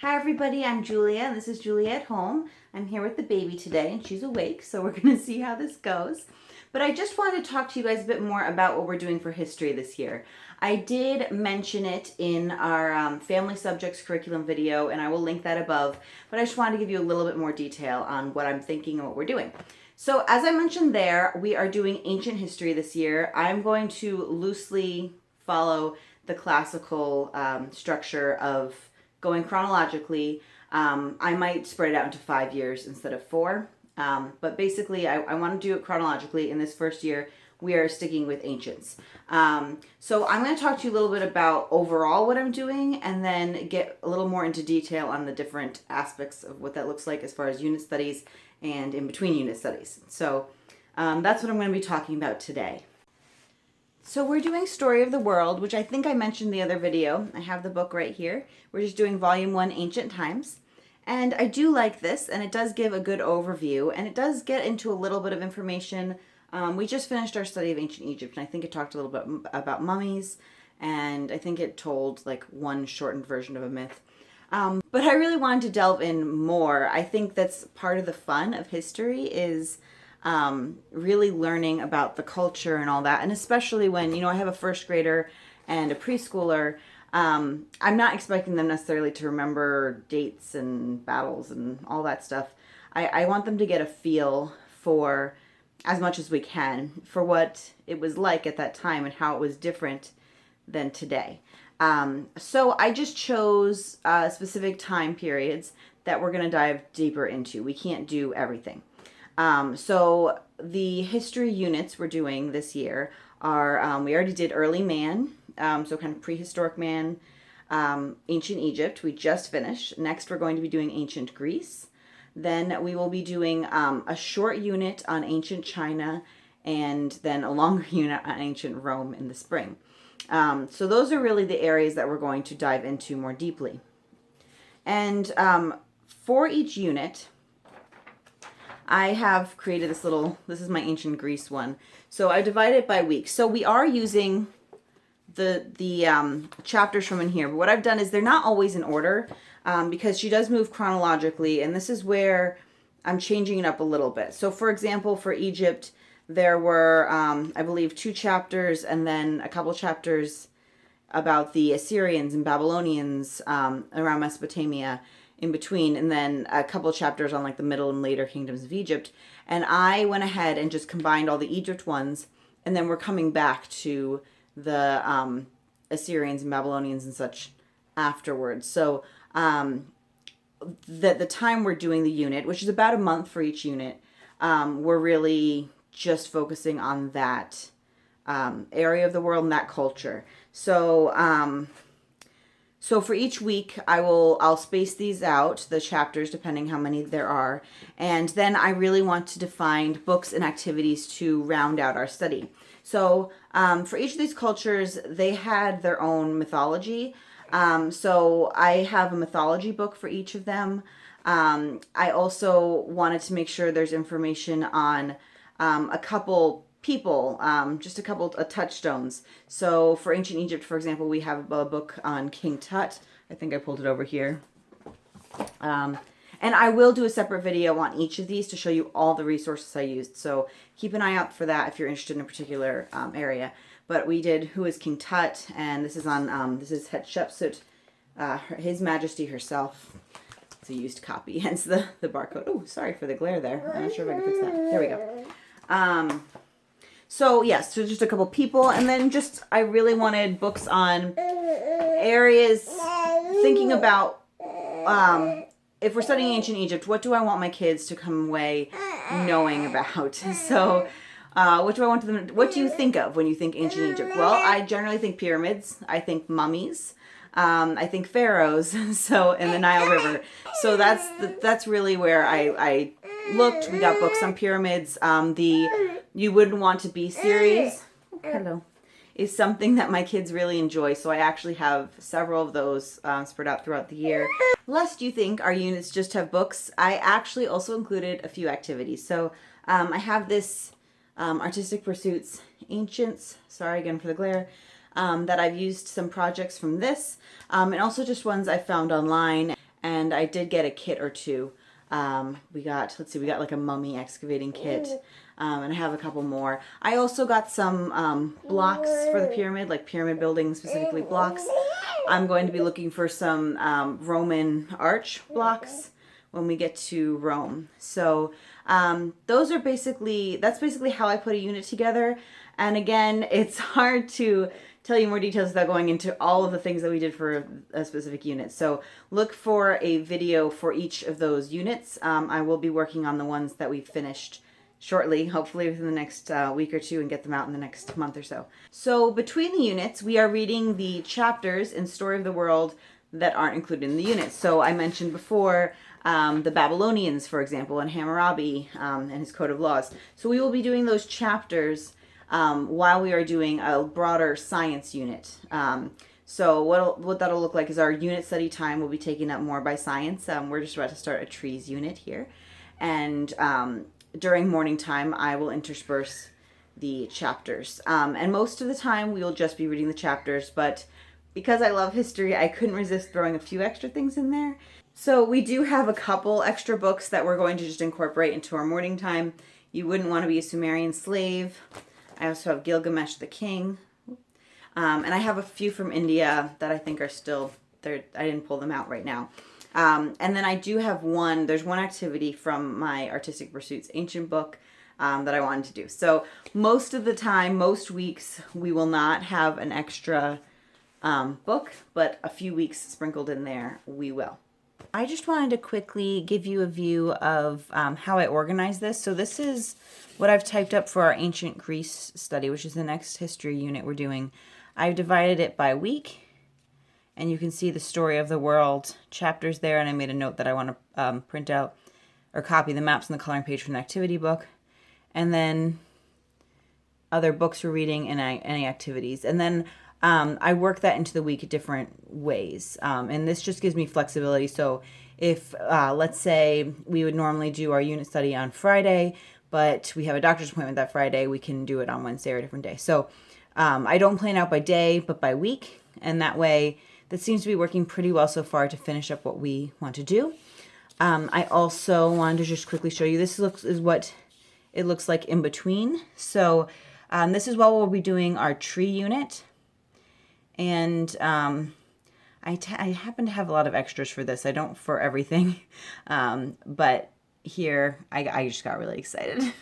Hi everybody, I'm Julia and this is Julia at Home. I'm here with the baby today and she's awake, so we're going to see how this goes. But I just wanted to talk to you guys a bit more about what we're doing for history this year. I did mention it in our family subjects curriculum video and I will link that above, but I just wanted to give you a little bit more detail on what I'm thinking and what we're doing. So as I mentioned there, we are doing ancient history this year. I'm going to loosely follow the classical structure of going chronologically. I might spread it out into 5 years instead of 4. But basically, I want to do it chronologically. In this first year, we are sticking with ancients. So I'm going to talk to you a little bit about overall what I'm doing and then get a little more into detail on the different aspects of what that looks like as far as unit studies and in between unit studies. So that's what I'm going to be talking about today. So we're doing Story of the World, which I think I mentioned in the other video. I have the book right here. We're just doing Volume 1, Ancient Times. And I do like this, and it does give a good overview, and it does get into a little bit of information. We just finished our study of ancient Egypt, and I think it talked a little bit about mummies, and I think it told like one shortened version of a myth. But I really wanted to delve in more. I think that's part of the fun of history is really learning about the culture and all that. And especially when, I have a first grader and a preschooler, I'm not expecting them necessarily to remember dates and battles and all that stuff. I want them to get a feel for, as much as we can, for what it was like at that time and how it was different than today. So I just chose specific time periods that we're going to dive deeper into. We can't do everything. So the history units we're doing this year are, we already did early man, so kind of prehistoric man, ancient Egypt, we just finished. Next we're going to be doing ancient Greece. Then we will be doing a short unit on ancient China and then a longer unit on ancient Rome in the spring. So those are really the areas that we're going to dive into more deeply. And for each unit, I have created this is my ancient Greece one. So I divided it by week. So we are using the chapters from in here, but what I've done is they're not always in order because she does move chronologically, and this is where I'm changing it up a little bit. So for example, for Egypt, there were, I believe, 2 chapters and then a couple chapters about the Assyrians and Babylonians around Mesopotamia in between, and then a couple chapters on like the middle and later kingdoms of Egypt. And I went ahead and just combined all the Egypt ones, and then we're coming back to the Assyrians and Babylonians and such afterwards. So the time we're doing the unit, which is about a month for each unit, we're really just focusing on that area of the world and that culture. So for each week, I'll space these out, the chapters, depending how many there are. And then I really want to define books and activities to round out our study. So for each of these cultures, they had their own mythology. So I have a mythology book for each of them. I also wanted to make sure there's information on a couple people, just a couple of touchstones. So for ancient Egypt, for example, we have a book on King Tut. I think I pulled it over here. And I will do a separate video on each of these to show you all the resources I used. So keep an eye out for that if you're interested in a particular area. But we did Who is King Tut, and this is on, this is Hatshepsut, His Majesty herself. It's a used copy, hence the barcode. Oh, sorry for the glare there. I'm not sure if I can fix that. There we go. So yes, so just a couple people, and then just I really wanted books on areas, thinking about if we're studying ancient Egypt, what do I want my kids to come away knowing about? So what do I want them? What do you think of when you think ancient Egypt? Well, I generally think pyramids. I think mummies. I think pharaohs. So in the Nile River. So that's really where I looked. We got books on pyramids. The You Wouldn't Want to Be series, hello, is something that my kids really enjoy. So I actually have several of those spread out throughout the year. Lest you think our units just have books, I actually also included a few activities. So I have this Artistic Pursuits Ancients, sorry again for the glare, that I've used some projects from this, and also just ones I found online. and I did get a kit or two. We got like a mummy excavating kit, and I have a couple more. I also got some blocks for the pyramid, like pyramid building, specifically blocks. I'm going to be looking for some Roman arch blocks when we get to Rome. So that's basically how I put a unit together. And again, it's hard to tell you more details without going into all of the things that we did for a specific unit. So look for a video for each of those units. I will be working on the ones that we finished shortly, hopefully within the next week or two, and get them out in the next month or so. So between the units, we are reading the chapters in Story of the World that aren't included in the units. So I mentioned before the Babylonians, for example, and Hammurabi and his Code of Laws. So we will be doing those chapters while we are doing a broader science unit. So what that'll look like is our unit study time will be taken up more by science. We're just about to start a trees unit here. And during morning time, I will intersperse the chapters. And most of the time, we will just be reading the chapters. But because I love history, I couldn't resist throwing a few extra things in there. So we do have a couple extra books that we're going to just incorporate into our morning time. You Wouldn't Want to Be a Sumerian Slave. I also have Gilgamesh the King. And I have a few from India that I think are still there. I didn't pull them out right now. And then I do have there's one activity from my Artistic Pursuits Ancient book that I wanted to do. So most of the time, most weeks, we will not have an extra book, but a few weeks sprinkled in there, we will. I just wanted to quickly give you a view of how I organize this. So this is what I've typed up for our Ancient Greece study, which is the next history unit we're doing. I've divided it by week, and you can see the Story of the World chapters there, and I made a note that I want to print out or copy the maps on the coloring page from the activity book, and then other books we're reading and any activities. And then I work that into the week different ways, and this just gives me flexibility. So if, let's say, we would normally do our unit study on Friday, but we have a doctor's appointment that Friday, we can do it on Wednesday or a different day. So I don't plan out by day, but by week, and that way, that seems to be working pretty well so far to finish up what we want to do. I also wanted to just quickly show you, this is what it looks like in between. So this is while we'll be doing our tree unit. And I happen to have a lot of extras for this. I don't for everything, but here I just got really excited.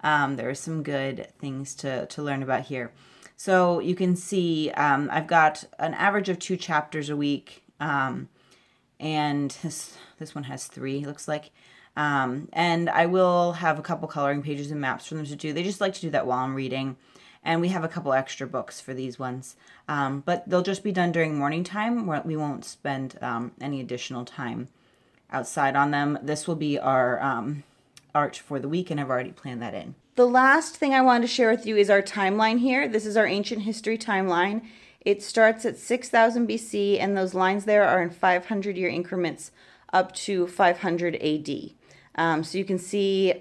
There are some good things to learn about here. So you can see I've got an average of 2 chapters a week, and this one has 3, it looks like. And I will have a couple coloring pages and maps for them to do. They just like to do that while I'm reading. And we have a couple extra books for these ones. But they'll just be done during morning time, where we won't spend any additional time outside on them. This will be our art for the week, and I've already planned that in. The last thing I wanted to share with you is our timeline here. This is our ancient history timeline. It starts at 6000 BC, and those lines there are in 500-year increments up to 500 AD. So you can see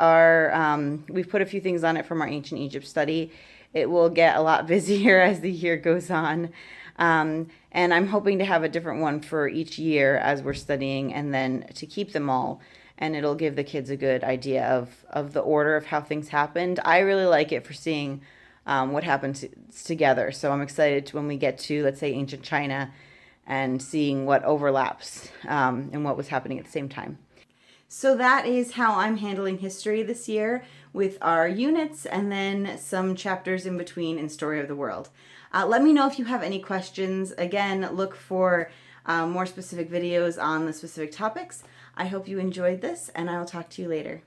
we've put a few things on it from our ancient Egypt study. It will get a lot busier as the year goes on. And I'm hoping to have a different one for each year as we're studying, and then to keep them all. And it'll give the kids a good idea of the order of how things happened. I really like it for seeing what happens together. So I'm excited when we get to, let's say, ancient China, and seeing what overlaps and what was happening at the same time. So that is how I'm handling history this year, with our units and then some chapters in between in Story of the World. Let me know if you have any questions. Again, look for more specific videos on the specific topics. I hope you enjoyed this, and I will talk to you later.